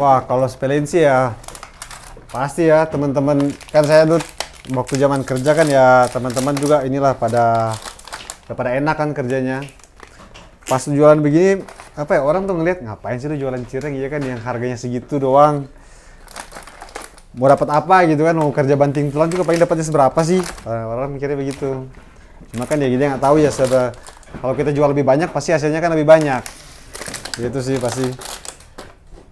Wah, kalau sepelein sih ya pasti ya teman-teman, kan saya tuh waktu zaman kerja kan ya teman-teman juga inilah pada enak kan kerjanya. Pas jualan begini apa ya, orang tuh ngeliat ngapain sih lu jualan cireng ya kan, yang harganya segitu doang. Mau dapat apa gitu kan, mau kerja banting tulang juga paling dapatnya seberapa sih? Orang mikirnya begitu. Cuma kan ya gini nggak tahu ya, kalau kita jual lebih banyak pasti hasilnya kan lebih banyak. Gitu sih pasti.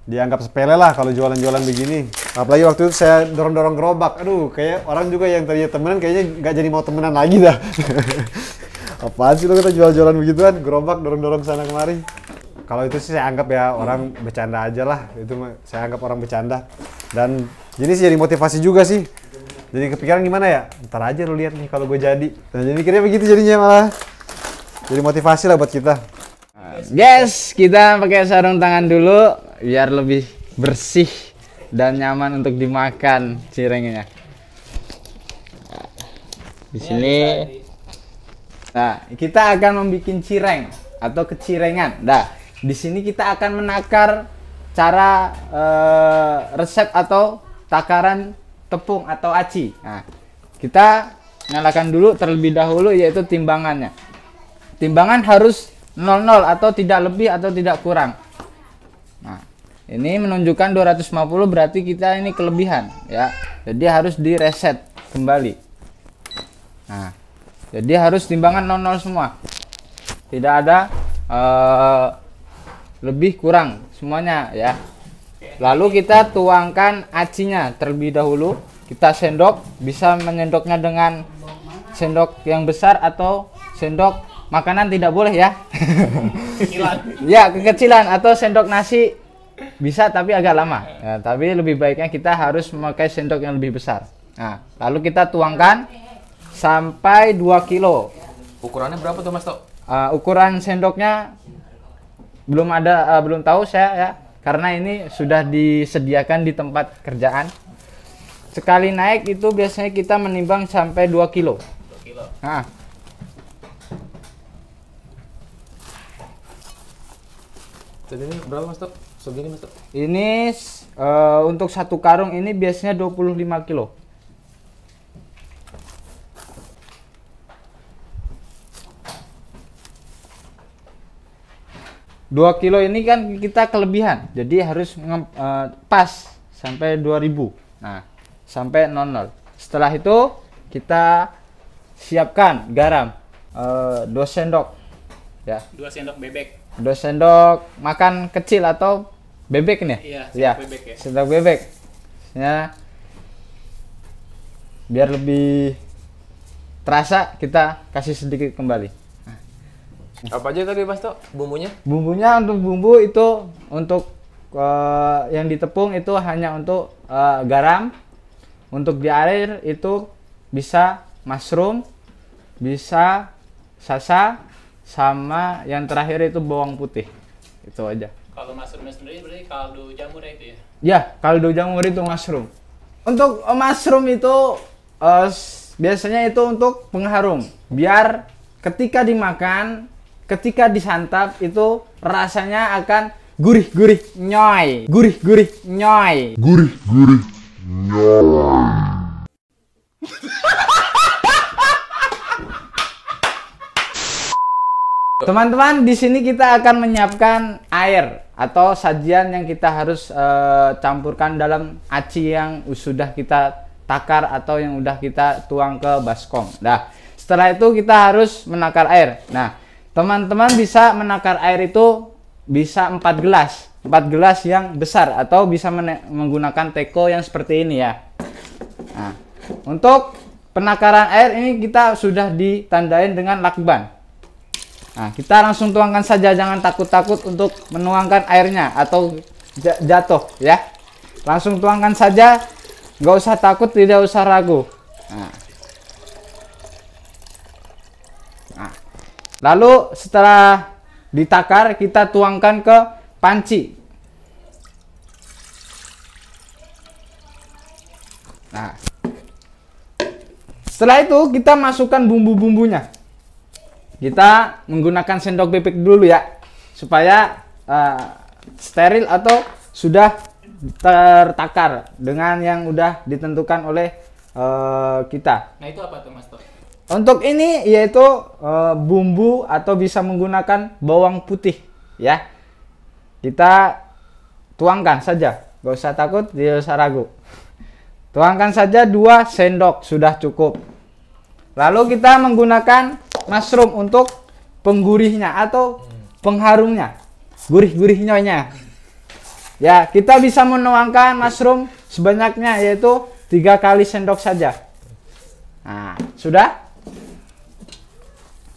Dianggap sepele lah kalau jualan-jualan begini. Apalagi waktu itu saya dorong-dorong gerobak. Aduh, kayak orang juga yang tadinya temenan kayaknya nggak jadi mau temenan lagi dah. Apaan sih lo kita jual-jualan begituan, gerobak dorong-dorong sana kemari. Kalau itu sih saya anggap ya orang bercanda aja lah. Itu saya anggap orang bercanda. Dan ini sih jadi motivasi juga sih. Jadi kepikiran gimana ya? Ntar aja lu lihat nih kalau gue jadi. Nah, jadi mikirnya begitu jadinya malah. Jadi motivasi lah buat kita. Guys, kita pakai sarung tangan dulu biar lebih bersih dan nyaman untuk dimakan cirengnya. Di sini. Nah, kita akan membuat cireng atau kecirengan. Nah, di sini kita akan menakar cara resep atau takaran tepung atau aci. Nah, kita nyalakan dulu terlebih dahulu yaitu timbangannya. Timbangan harus 00 atau tidak lebih atau tidak kurang. Nah, ini menunjukkan 250 berarti kita ini kelebihan ya. Jadi harus direset kembali. Nah, jadi harus timbangan 00 semua. Tidak ada lebih kurang semuanya ya. Lalu kita tuangkan acinya terlebih dahulu. Kita sendok, bisa menyendoknya dengan sendok yang besar atau sendok makanan tidak boleh ya. Ya, kekecilan atau sendok nasi bisa tapi agak lama. Ya, tapi lebih baiknya kita harus memakai sendok yang lebih besar. Nah, lalu kita tuangkan sampai 2 kilo. Ukurannya berapa tuh Mas Tok? Ukuran sendoknya belum ada, belum tahu saya ya, karena ini sudah disediakan di tempat kerjaan. Sekali naik itu biasanya kita menimbang sampai 2 kilo. 2 kilo. Nah. Jadi ini berapa Mas Tok? Segini Mas Tok? Ini untuk satu karung ini biasanya 25 kilo. Dua kilo ini kan kita kelebihan, jadi harus pas sampai 2000. Nah, sampai 00. Setelah itu kita siapkan garam 2 sendok ya. 2 sendok bebek. 2 sendok makan kecil atau bebek nih? Iya, ya, bebek ya. sendok bebek. Ya. Biar lebih terasa kita kasih sedikit kembali. Apa aja tadi Mas Tok bumbunya? Bumbunya untuk bumbu itu untuk yang ditepung itu hanya untuk garam. Untuk di air itu bisa mushroom, bisa sasa, sama yang terakhir itu bawang putih. Itu aja. Kalau mushroomnya sendiri berarti kaldu jamur ya itu ya? Ya, kaldu jamur itu mushroom. Untuk mushroom itu biasanya itu untuk pengharum. Biar ketika dimakan, ketika disantap itu rasanya akan gurih-gurih nyoy. Gurih-gurih nyoy. Gurih-gurih nyoy. Teman-teman, di sini kita akan menyiapkan air atau sajian yang kita harus campurkan dalam aci yang sudah kita takar atau yang udah kita tuang ke baskom. Nah, setelah itu kita harus menakar air. Nah, teman-teman bisa menakar air itu bisa 4 gelas. 4 gelas yang besar atau bisa menggunakan teko yang seperti ini ya. Nah, untuk penakaran air ini kita sudah ditandain dengan lakban. Nah, kita langsung tuangkan saja, jangan takut-takut untuk menuangkan airnya atau jatuh ya. Langsung tuangkan saja, nggak usah takut, tidak usah ragu. Nah, lalu setelah ditakar kita tuangkan ke panci. Nah, setelah itu kita masukkan bumbu-bumbunya. Kita menggunakan sendok bebek dulu ya, supaya steril atau sudah tertakar dengan yang udah ditentukan oleh kita. Nah itu apa tuh Mas Tok? Untuk ini yaitu bumbu atau bisa menggunakan bawang putih ya. Kita tuangkan saja, gak usah takut, tidak usah ragu. Tuangkan saja 2 sendok sudah cukup. Lalu kita menggunakan mushroom untuk penggurihnya atau pengharumnya, gurih-gurihnya. Ya, kita bisa menuangkan mushroom sebanyaknya yaitu 3 kali sendok saja. Nah, sudah.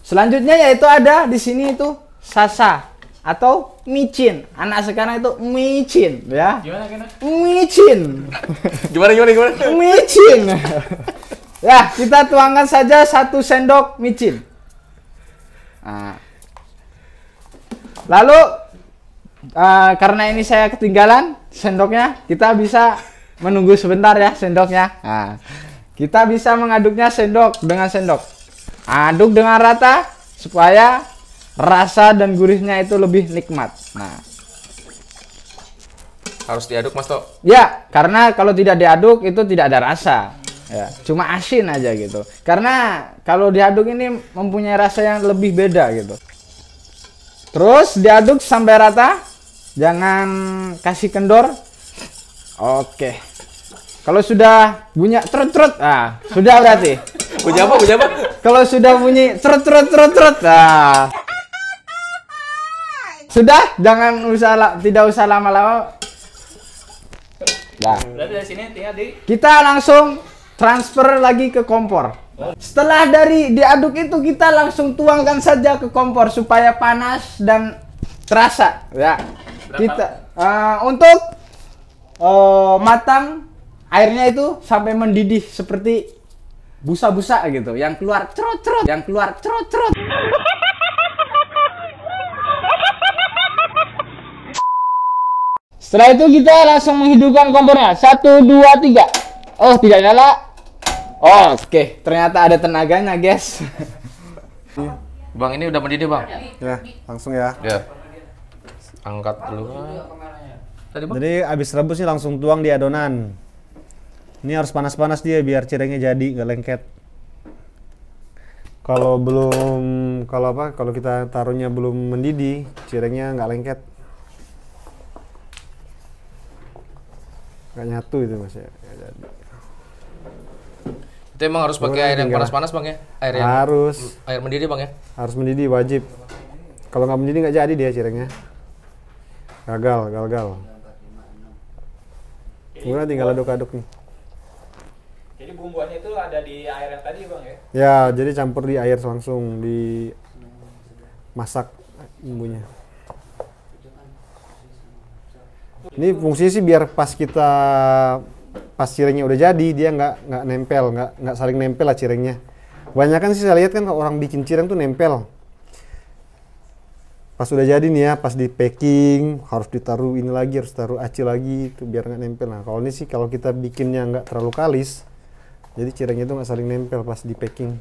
Selanjutnya yaitu ada di sini itu sasa atau micin. Anak sekarang itu micin ya. Gimana? Micin. Gimana? Micin. Ya, kita tuangkan saja 1 sendok micin. Nah. Lalu karena ini saya ketinggalan sendoknya, kita bisa menunggu sebentar ya sendoknya. Nah, kita bisa mengaduknya sendok dengan sendok. Aduk dengan rata supaya rasa dan gurihnya itu lebih nikmat. Nah, Harus diaduk Mas Tok. ya, karena kalau tidak diaduk itu tidak ada rasa. Ya, cuma asin aja gitu. Karena kalau diaduk ini mempunyai rasa yang lebih beda gitu. Terus diaduk sampai rata. Jangan kasih kendor. Oke. Kalau sudah bunyi trut-trut, sudah berarti. Bunyi apa? Kalau sudah bunyi trut-trut, sudah, tidak usah lama-lama. Nah, Berarti dari sini tinggal kita langsung transfer lagi ke kompor. Setelah dari diaduk itu kita langsung tuangkan saja ke kompor supaya panas dan terasa. Ya. Kita untuk matang airnya itu sampai mendidih seperti busa-busa gitu, yang keluar cerot-cerot. Setelah itu kita langsung menghidupkan kompornya. 1, 2, 3. Oh, tidak nyala. Oke, ternyata ada tenaganya, guys. Bang, ini udah mendidih Bang. Ya, langsung ya. Ya. Angkat dulu. Tadi Bang. Jadi abis rebus sih langsung tuang di adonan. Ini harus panas-panas dia biar cirengnya jadi nggak lengket. Kalau kita taruhnya belum mendidih, cirengnya nggak lengket. Nggak nyatu itu Mas ya. Nggak jadi. Itu emang harus pakai air yang panas-panas Bang ya? Air mendidih Bang ya? Harus mendidih, wajib. Kalau nggak mendidih nggak jadi dia cirengnya. Gagal. Kemudian tinggal aduk-aduk nih. Jadi bumbuannya itu ada di air yang tadi Bang ya? Ya, jadi campur di air langsung dimasak bumbunya. Ini fungsinya sih biar pas cirengnya udah jadi dia nggak nempel, nggak saling nempel lah cirengnya. Kebanyakan sih saya lihat kan kalau orang bikin cireng tuh nempel. Pas udah jadi nih ya, pas di packing harus ditaruh ini lagi, harus taruh aci lagi itu biar nggak nempel. Nah kalau ini sih kalau kita bikinnya nggak terlalu kalis, jadi cirengnya itu nggak saling nempel pas di packing.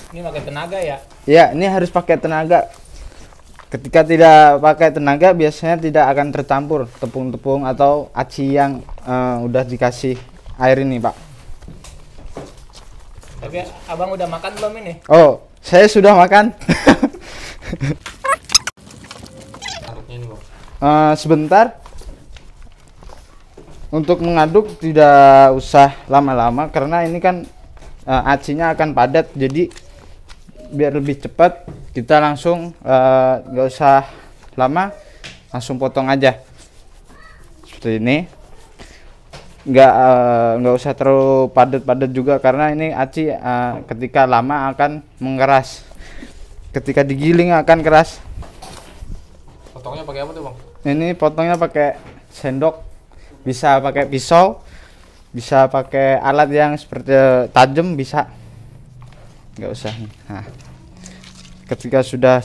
Ini pakai tenaga ya? Ya, ini harus pakai tenaga. Ketika tidak pakai tenaga biasanya tidak akan tercampur tepung-tepung atau aci yang udah dikasih air ini, Pak. Tapi Abang udah makan belum ini? Oh, saya sudah makan. Aduknya ini Bang. Sebentar. Untuk mengaduk tidak usah lama-lama karena ini kan acinya akan padat, jadi biar lebih cepat kita langsung nggak usah lama, langsung potong aja seperti ini. Nggak usah terlalu padat juga karena ini aci ketika lama akan mengeras, ketika digiling akan keras. Potongnya pakai apa tuh Bang? Ini potongnya pakai sendok, bisa pakai pisau, bisa pakai alat yang seperti tajam, bisa. Nggak usah. Nah, ketika sudah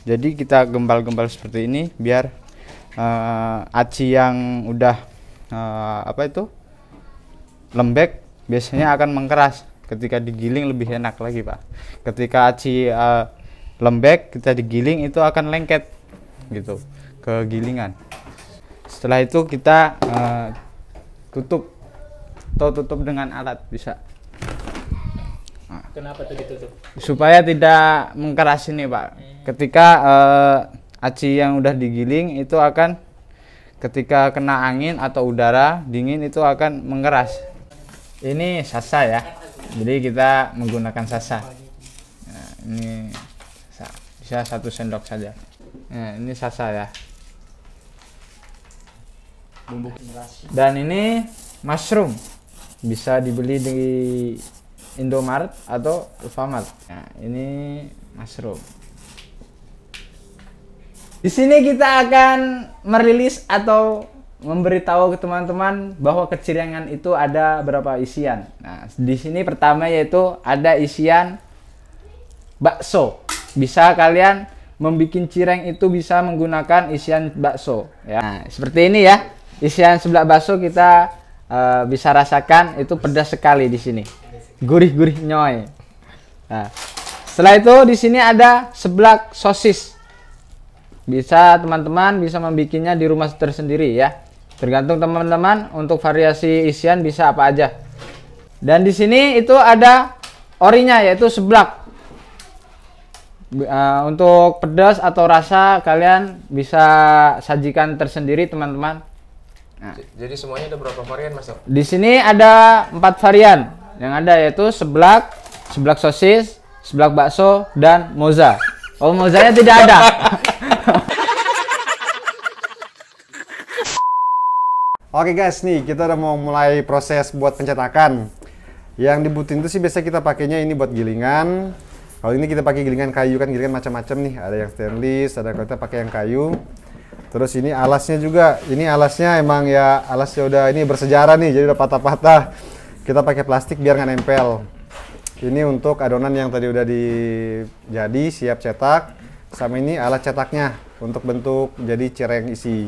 jadi kita gembal-gembal seperti ini biar aci yang udah lembek biasanya akan mengeras. Ketika digiling lebih enak lagi, Pak. Ketika aci lembek kita digiling itu akan lengket gitu. ke gilingan. Setelah itu kita tutup dengan alat bisa. Kenapa tuh ditutup? Supaya tidak mengkeras ini Pak. Ketika aci yang udah digiling itu akan ketika kena angin atau udara dingin itu akan mengeras. Ini sasa ya, jadi kita menggunakan sasa. Nah, ini bisa 1 sendok saja. Nah, ini sasa ya. Dan ini mushroom, bisa dibeli di Indomaret atau Alfamart. Nah, ini mushroom. Di sini kita akan merilis atau memberitahu ke teman-teman bahwa kecirengan itu ada berapa isian. Nah, di sini pertama yaitu ada isian bakso. Bisa kalian membuat cireng itu bisa menggunakan isian bakso. Ya. Nah, seperti ini ya. Isian seblak bakso kita bisa rasakan itu pedas sekali di sini. Gurih-gurih nyoy. Nah, setelah itu di sini ada seblak sosis. Bisa teman-teman bisa membikinnya di rumah tersendiri ya. Tergantung teman-teman untuk variasi isian bisa apa aja. Dan di sini itu ada orinya yaitu seblak. Untuk pedas atau rasa kalian bisa sajikan tersendiri teman-teman. Nah, Jadi semuanya ada berapa varian Mas? di sini ada 4 varian. Yang ada yaitu seblak, seblak sosis, seblak bakso, dan moza. Oh, mozanya tidak ada. Oke guys, nih kita udah mau mulai proses buat pencetakan. Yang dibutuhin itu sih biasa kita pakainya ini buat gilingan. Kalau ini kita pakai gilingan kayu kan, gilingan macam-macam nih. Ada yang stainless, ada kita pakai yang kayu. Terus ini alasnya juga. Ini alasnya emang ya alasnya udah ini bersejarah nih, jadi udah patah-patah. Kita pakai plastik biar nggak nempel. Ini untuk adonan yang tadi udah jadi siap cetak. Sama ini alat cetaknya untuk bentuk jadi cireng isi.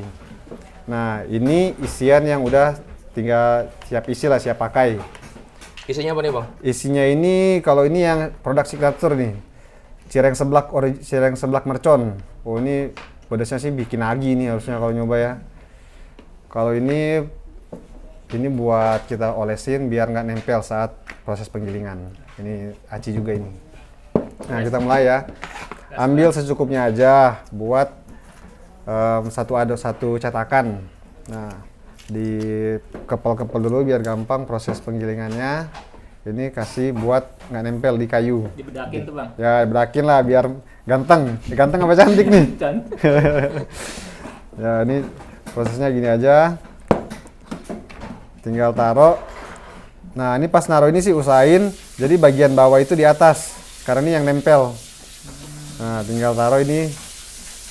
Nah, ini isian yang udah tinggal siap isi lah, siap pakai. Isinya apa nih Bang? Isinya ini, kalau ini yang produk signature nih, cireng seblak mercon. Oh, ini pedasnya sih bikin lagi nih harusnya kalau nyoba ya. Kalau ini buat kita olesin biar nggak nempel saat proses penggilingan. Ini aci juga ini. Nah, kita mulai ya. Ambil secukupnya aja buat satu cetakan. Nah, di kepel-kepel dulu biar gampang proses penggilingannya. Ini kasih buat nggak nempel di kayu. Dibedakin tuh Bang. Ya, bedakin lah biar ganteng. Ganteng apa cantik nih? Ya, ini prosesnya gini aja. Tinggal taruh. Nah, ini pas naruh ini sih usahain jadi bagian bawah itu di atas. Karena ini yang nempel. Nah, tinggal taruh ini.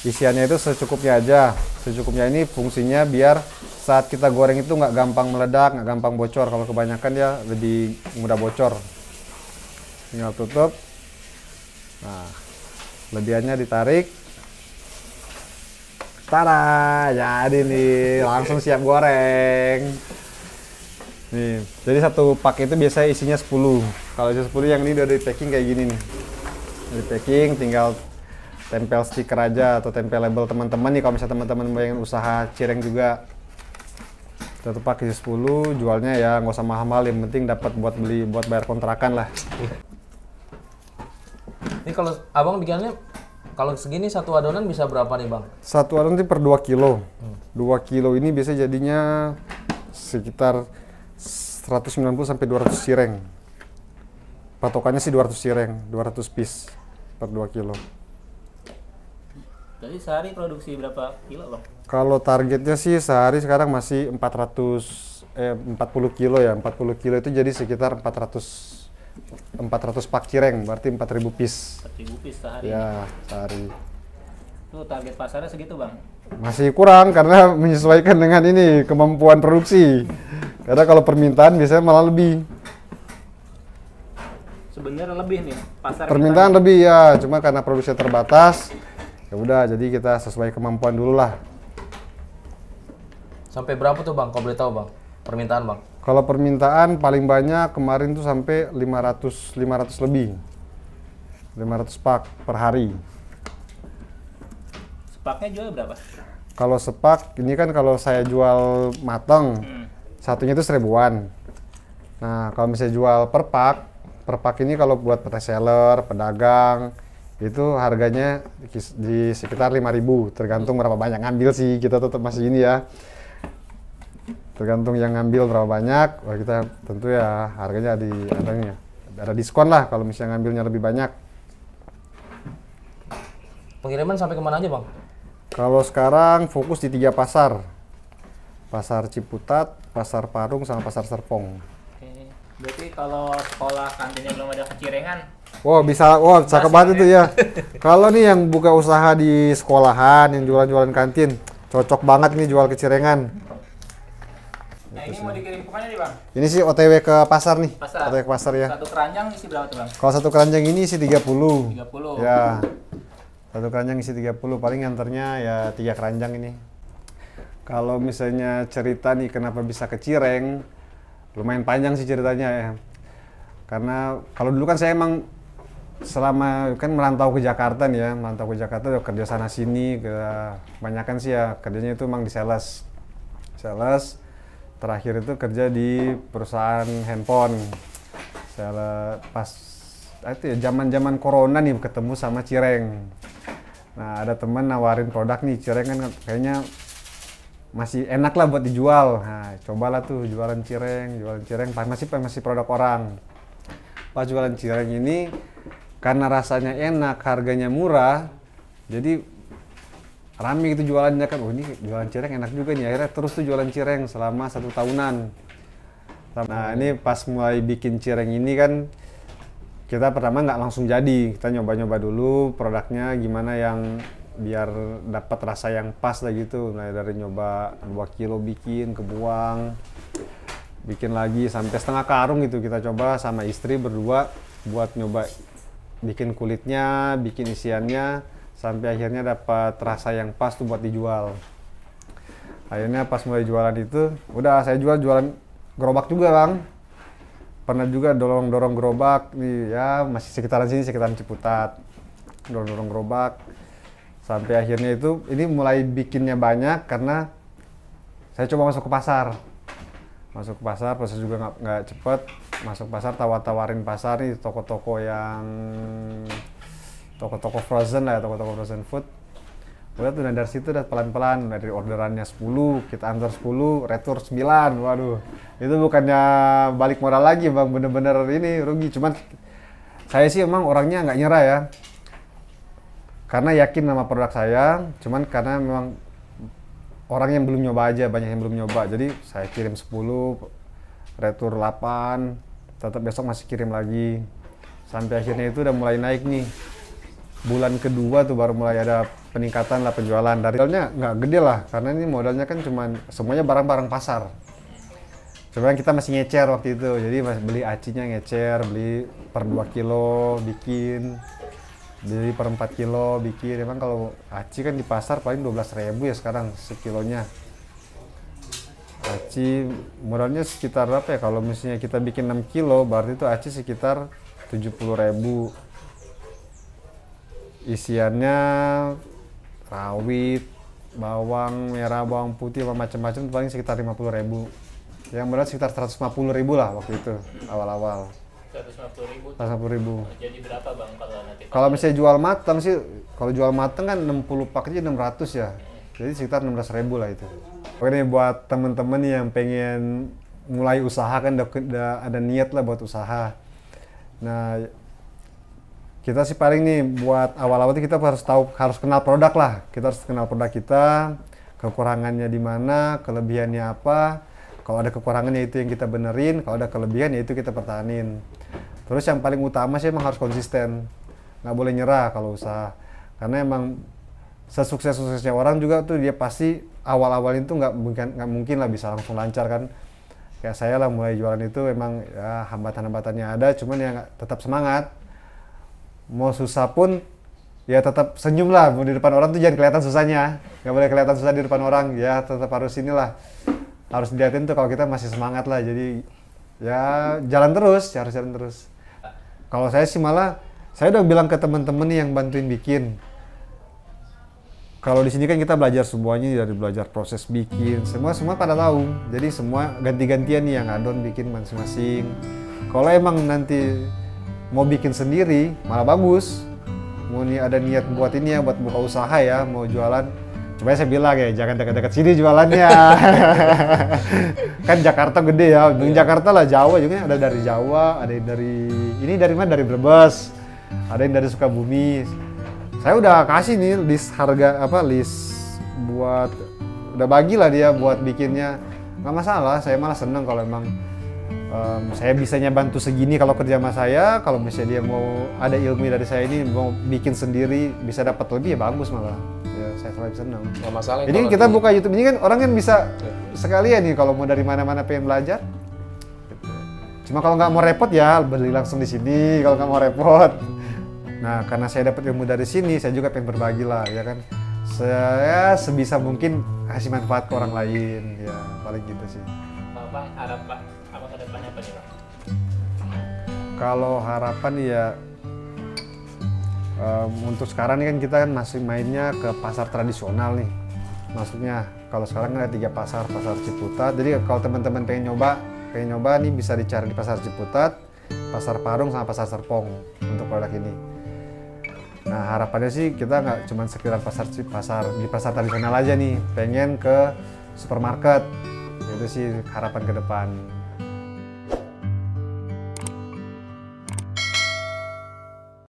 Isiannya itu secukupnya aja. Secukupnya ini fungsinya biar saat kita goreng itu nggak gampang meledak, nggak gampang bocor. Kalau kebanyakan dia lebih mudah bocor. Tinggal tutup. Nah, lebihannya ditarik. Tada, jadi nih langsung siap goreng. Nih, jadi satu pak itu biasanya isinya 10. Kalau isi 10 yang ini udah di packing kayak gini nih. Di packing tinggal tempel stiker aja atau tempel label teman-teman nih kalau misalnya teman-teman pengen usaha cireng juga. Satu pak isi 10, jualnya ya nggak usah mahal-mahal, yang penting dapat buat beli buat bayar kontrakan lah. Ini kalau Abang bikinnya kalau segini satu adonan bisa berapa nih Bang? Satu adonan itu per 2 kilo. 2 kilo ini biasa jadinya sekitar 190 sampai 200 cireng. Patokannya sih 200 cireng, 200 piece per 2 kilo. Jadi sehari produksi berapa kilo Bang? Kalau targetnya sih sehari sekarang masih 40 kilo ya. 40 kilo itu jadi sekitar 400 pak cireng, berarti 4.000 piece. 4.000 piece sehari. Ya, sehari. Tuh target pasarnya segitu Bang. Masih kurang karena menyesuaikan dengan ini kemampuan produksi. Karena kalau permintaan biasanya malah lebih. Sebenarnya lebih nih pasar. Permintaan lebih ya, cuma karena produksi terbatas. Ya udah, jadi kita sesuai kemampuan dulu lah. Sampai berapa tuh Bang? Kalau boleh tahu Bang? Permintaan Bang? Kalau permintaan paling banyak kemarin tuh sampai 500 lebih. 500 pak per hari. Sepaknya jual berapa? Kalau sepak ini kan kalau saya jual mateng, satunya itu 1.000-an. Nah kalau misalnya jual per pak ini kalau buat reseller, pedagang, itu harganya di sekitar 5.000, tergantung berapa banyak ngambil sih, kita tetap masih ini ya. Tergantung yang ngambil berapa banyak, wah kita tentu ya harganya ada diskon lah kalau misalnya ngambilnya lebih banyak. Pengiriman sampai kemana aja bang? Kalau sekarang fokus di 3 pasar. Pasar Ciputat, Pasar Parung, sama Pasar Serpong. Oke. Berarti kalau sekolah kantinnya belum ada kecirengan, Wow, bisa, wow, cakep banget itu ya. Kalau nih yang buka usaha di sekolahan, yang jualan-jualan kantin, cocok banget nih jual kecirengan. nah ini mau dikirim kemana nih bang? Ini sih OTW ke pasar nih. Pasar. OTW ke pasar ya. Satu keranjang isi berapa tuh bang? Kalau satu keranjang ini isi 30. 30. Ya. Satu keranjang isi 30, paling nganternya ya 3 keranjang ini. Kalau misalnya cerita nih kenapa bisa ke Cireng, lumayan panjang sih ceritanya ya. Karena kalau dulu kan saya emang selama kan merantau ke Jakarta nih ya, merantau ke Jakarta udah kerja sana sini, kebanyakan sih ya kerjanya itu emang di sales. Terakhir itu kerja di perusahaan handphone. Pas itu ya zaman corona nih ketemu sama Cireng. Nah ada teman nawarin produk nih, Cireng kan kayaknya masih enak lah buat dijual. Nah cobalah tuh jualan Cireng, masih produk orang. Pas jualan Cireng ini karena rasanya enak, harganya murah, jadi rame gitu jualannya kan. Oh ini jualan Cireng enak juga nih, akhirnya terus tuh jualan Cireng selama 1 tahunan. Nah ini pas mulai bikin Cireng ini kan kita pertama nggak langsung jadi, kita nyoba-nyoba dulu produknya gimana yang biar dapat rasa yang pas lah gitu. Nah dari nyoba 2 kilo bikin, kebuang, bikin lagi sampai setengah karung gitu kita coba sama istri berdua buat nyoba bikin kulitnya, bikin isiannya, sampai akhirnya dapat rasa yang pas tuh buat dijual. Akhirnya pas mulai jualan itu, udah saya jualan gerobak juga bang. Pernah juga dorong gerobak nih ya, masih sekitaran sini, sekitaran Ciputat. Dorong gerobak. Sampai akhirnya itu, ini mulai bikinnya banyak karena saya coba masuk ke pasar. Proses juga nggak cepet. Masuk pasar, tawarin pasar nih, toko-toko frozen lah ya, toko-toko frozen food. Udah tuh dari situ udah pelan-pelan, dari orderannya 10, kita antar 10, retur 9, waduh. Itu bukannya balik modal lagi bang, bener-bener ini rugi. Cuman saya sih emang orangnya nggak nyerah ya. Karena yakin sama produk saya, cuman karena memang orang yang belum nyoba aja, banyak yang belum nyoba. Jadi saya kirim 10, retur 8, tetap besok masih kirim lagi. Sampai akhirnya itu udah mulai naik nih. Bulan kedua tuh baru mulai ada peningkatan lah penjualan. Dari modalnya nggak gede lah, karena ini modalnya kan cuman semuanya barang-barang pasar. Cuman kita masih ngecer waktu itu, jadi masih beli acinya ngecer, beli per 2 kilo bikin, beli per 4 kilo bikin. Emang kalau aci kan di pasar paling 12.000 ya sekarang sekilonya. Aci modalnya sekitar berapa ya, kalau misalnya kita bikin 6 kilo berarti itu aci sekitar 70.000. Isiannya rawit, bawang merah, bawang putih, macam-macam paling sekitar 50.000. Yang modal sekitar 150.000 lah waktu itu awal-awal. 150.000. 150.000. Jadi berapa bang kalau nanti? Kalau misalnya jual matang sih, kalau jual matang kan 60 pak aja 600 ya. Jadi sekitar 16.000 lah itu. Oke buat temen-temen yang pengen mulai usaha kan udah ada niat lah buat usaha. Nah, kita sih paling nih buat awal-awal kita harus kenal produk lah. Kita harus kenal produk kita, kekurangannya di mana, kelebihannya apa. Kalau ada kekurangannya itu yang kita benerin, kalau ada kelebihan ya itu kita pertahanin. Terus yang paling utama sih emang harus konsisten. Nggak boleh nyerah kalau usaha. Karena emang sesukses-suksesnya orang juga tuh dia pasti awal-awal itu nggak mungkin lah bisa langsung lancar kan. Kayak saya lah mulai jualan itu emang ya hambatan-hambatannya ada, cuman ya tetap semangat. Mau susah pun ya tetap senyum lah, mau di depan orang tuh jangan kelihatan susahnya. Nggak boleh kelihatan susah di depan orang, ya tetap harus inilah. Harus dilihatin tuh kalau kita masih semangat lah, jadi ya jalan terus, harus jalan terus. Kalau saya sih malah, saya udah bilang ke temen-temen yang bantuin bikin, Kalau di sini kan kita belajar semuanya, dari belajar proses bikin, semua pada tahu. Jadi semua ganti-gantian nih yang adon bikin masing-masing. Kalau emang nanti mau bikin sendiri, malah bagus. Mau nih ada niat buat ini ya, buat buka usaha ya, mau jualan. Coba saya bilang ya, jangan dekat-dekat sini jualannya. Kan Jakarta gede ya, di Jakarta lah, Jawa juga ada dari Jawa, ada yang dari ini dari mana? Dari Brebes, ada yang dari Sukabumi. Saya udah kasih nih list harga list buat udah bagilah dia buat bikinnya, nggak masalah. Saya malah seneng kalau emang saya bisanya bantu segini kalau kerja sama saya. Kalau misalnya dia mau ada ilmu dari saya ini mau bikin sendiri bisa dapat lebih ya bagus malah. Ya saya selalu senang. Nggak masalah. Jadi kita buka YouTube ini kan orang kan bisa sekalian nih kalau mau dari mana-mana pengen belajar. Cuma kalau nggak mau repot ya beli langsung di sini kalau nggak mau repot. Nah, karena saya dapat ilmu dari sini, saya juga pengen berbagi lah, ya kan. Saya sebisa mungkin kasih manfaat ke orang lain, ya paling gitu sih. Pak, harapan apa ke depannya apa nih Pak? Kalau harapan ya, untuk sekarang ini kan kita kan masih mainnya ke pasar tradisional nih. Maksudnya, kalau sekarang ada 3 pasar, pasar Ciputat. Jadi kalau teman-teman pengen nyoba nih bisa dicari di pasar Ciputat, pasar Parung sama pasar Serpong untuk produk ini. Nah harapannya sih kita nggak cuma sekedar di pasar tradisional aja nih, pengen ke supermarket. Itu sih harapan ke depan.